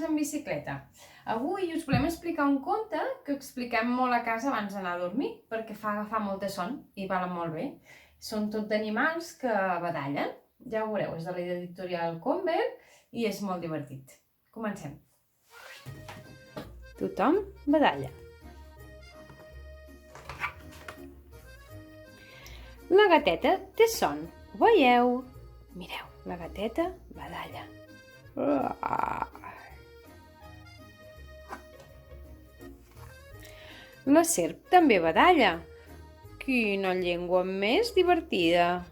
en bicicleta. Avui us volem explicar un conte que expliquem molt a casa abans d'anar a dormir, perquè fa agafar molta son i valen molt bé. Són tot d'animals que badallen. Ja ho veureu, és de l'editorial Convert i és molt divertit. Comencem. Tothom badalla. La gateta té son, ho veieu? Mireu, la gateta badalla. La serp també badalla. Quina llengua més divertida!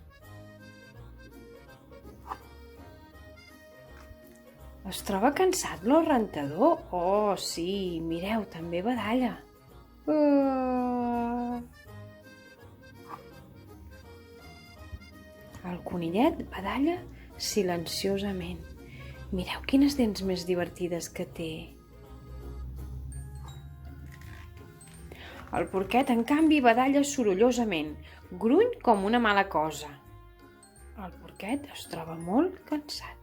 Es troba cansat l'os rentador? Oh, sí, mireu, també badalla. El conillet badalla silenciosament. Mireu quines dents més divertides que té. El porquet, en canvi, badalla sorollosament. Gruny com una mala cosa. El porquet es troba molt cansat.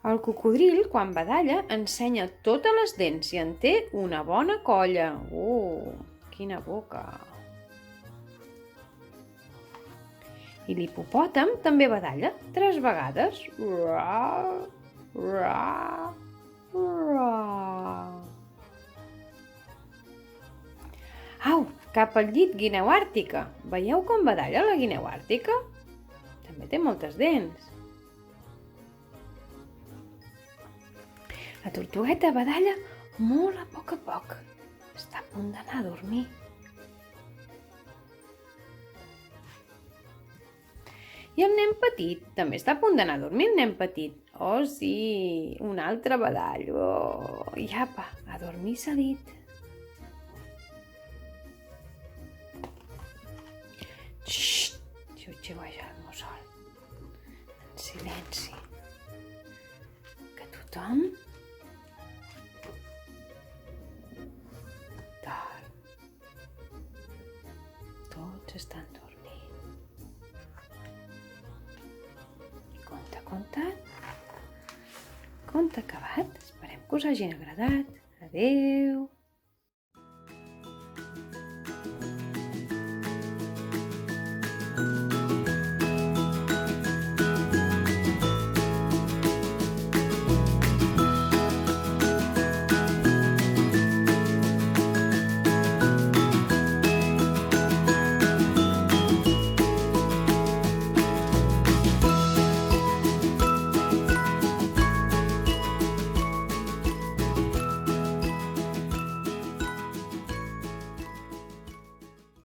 El cocodril, quan badalla, ensenya totes les dents i en té una bona colla. Quina boca! I l'hipopòtam també badalla 3 vegades. Au, cap al llit, guineu àrtica. Veieu com badalla la guineu àrtica? També té moltes dents. La tortugueta badalla molt a poc. Està a punt d'anar a dormir. I el nen petit també està a punt d'anar a dormir, el nen petit. Oh, sí, un altre badall. I apa, a dormir s'ha dit. Xxt, xiu-xiueja el mussol. En silenci. Que tothom dorm. Tots estan dormint. Conte acabat. Esperem que us hagin agradat. Adéu.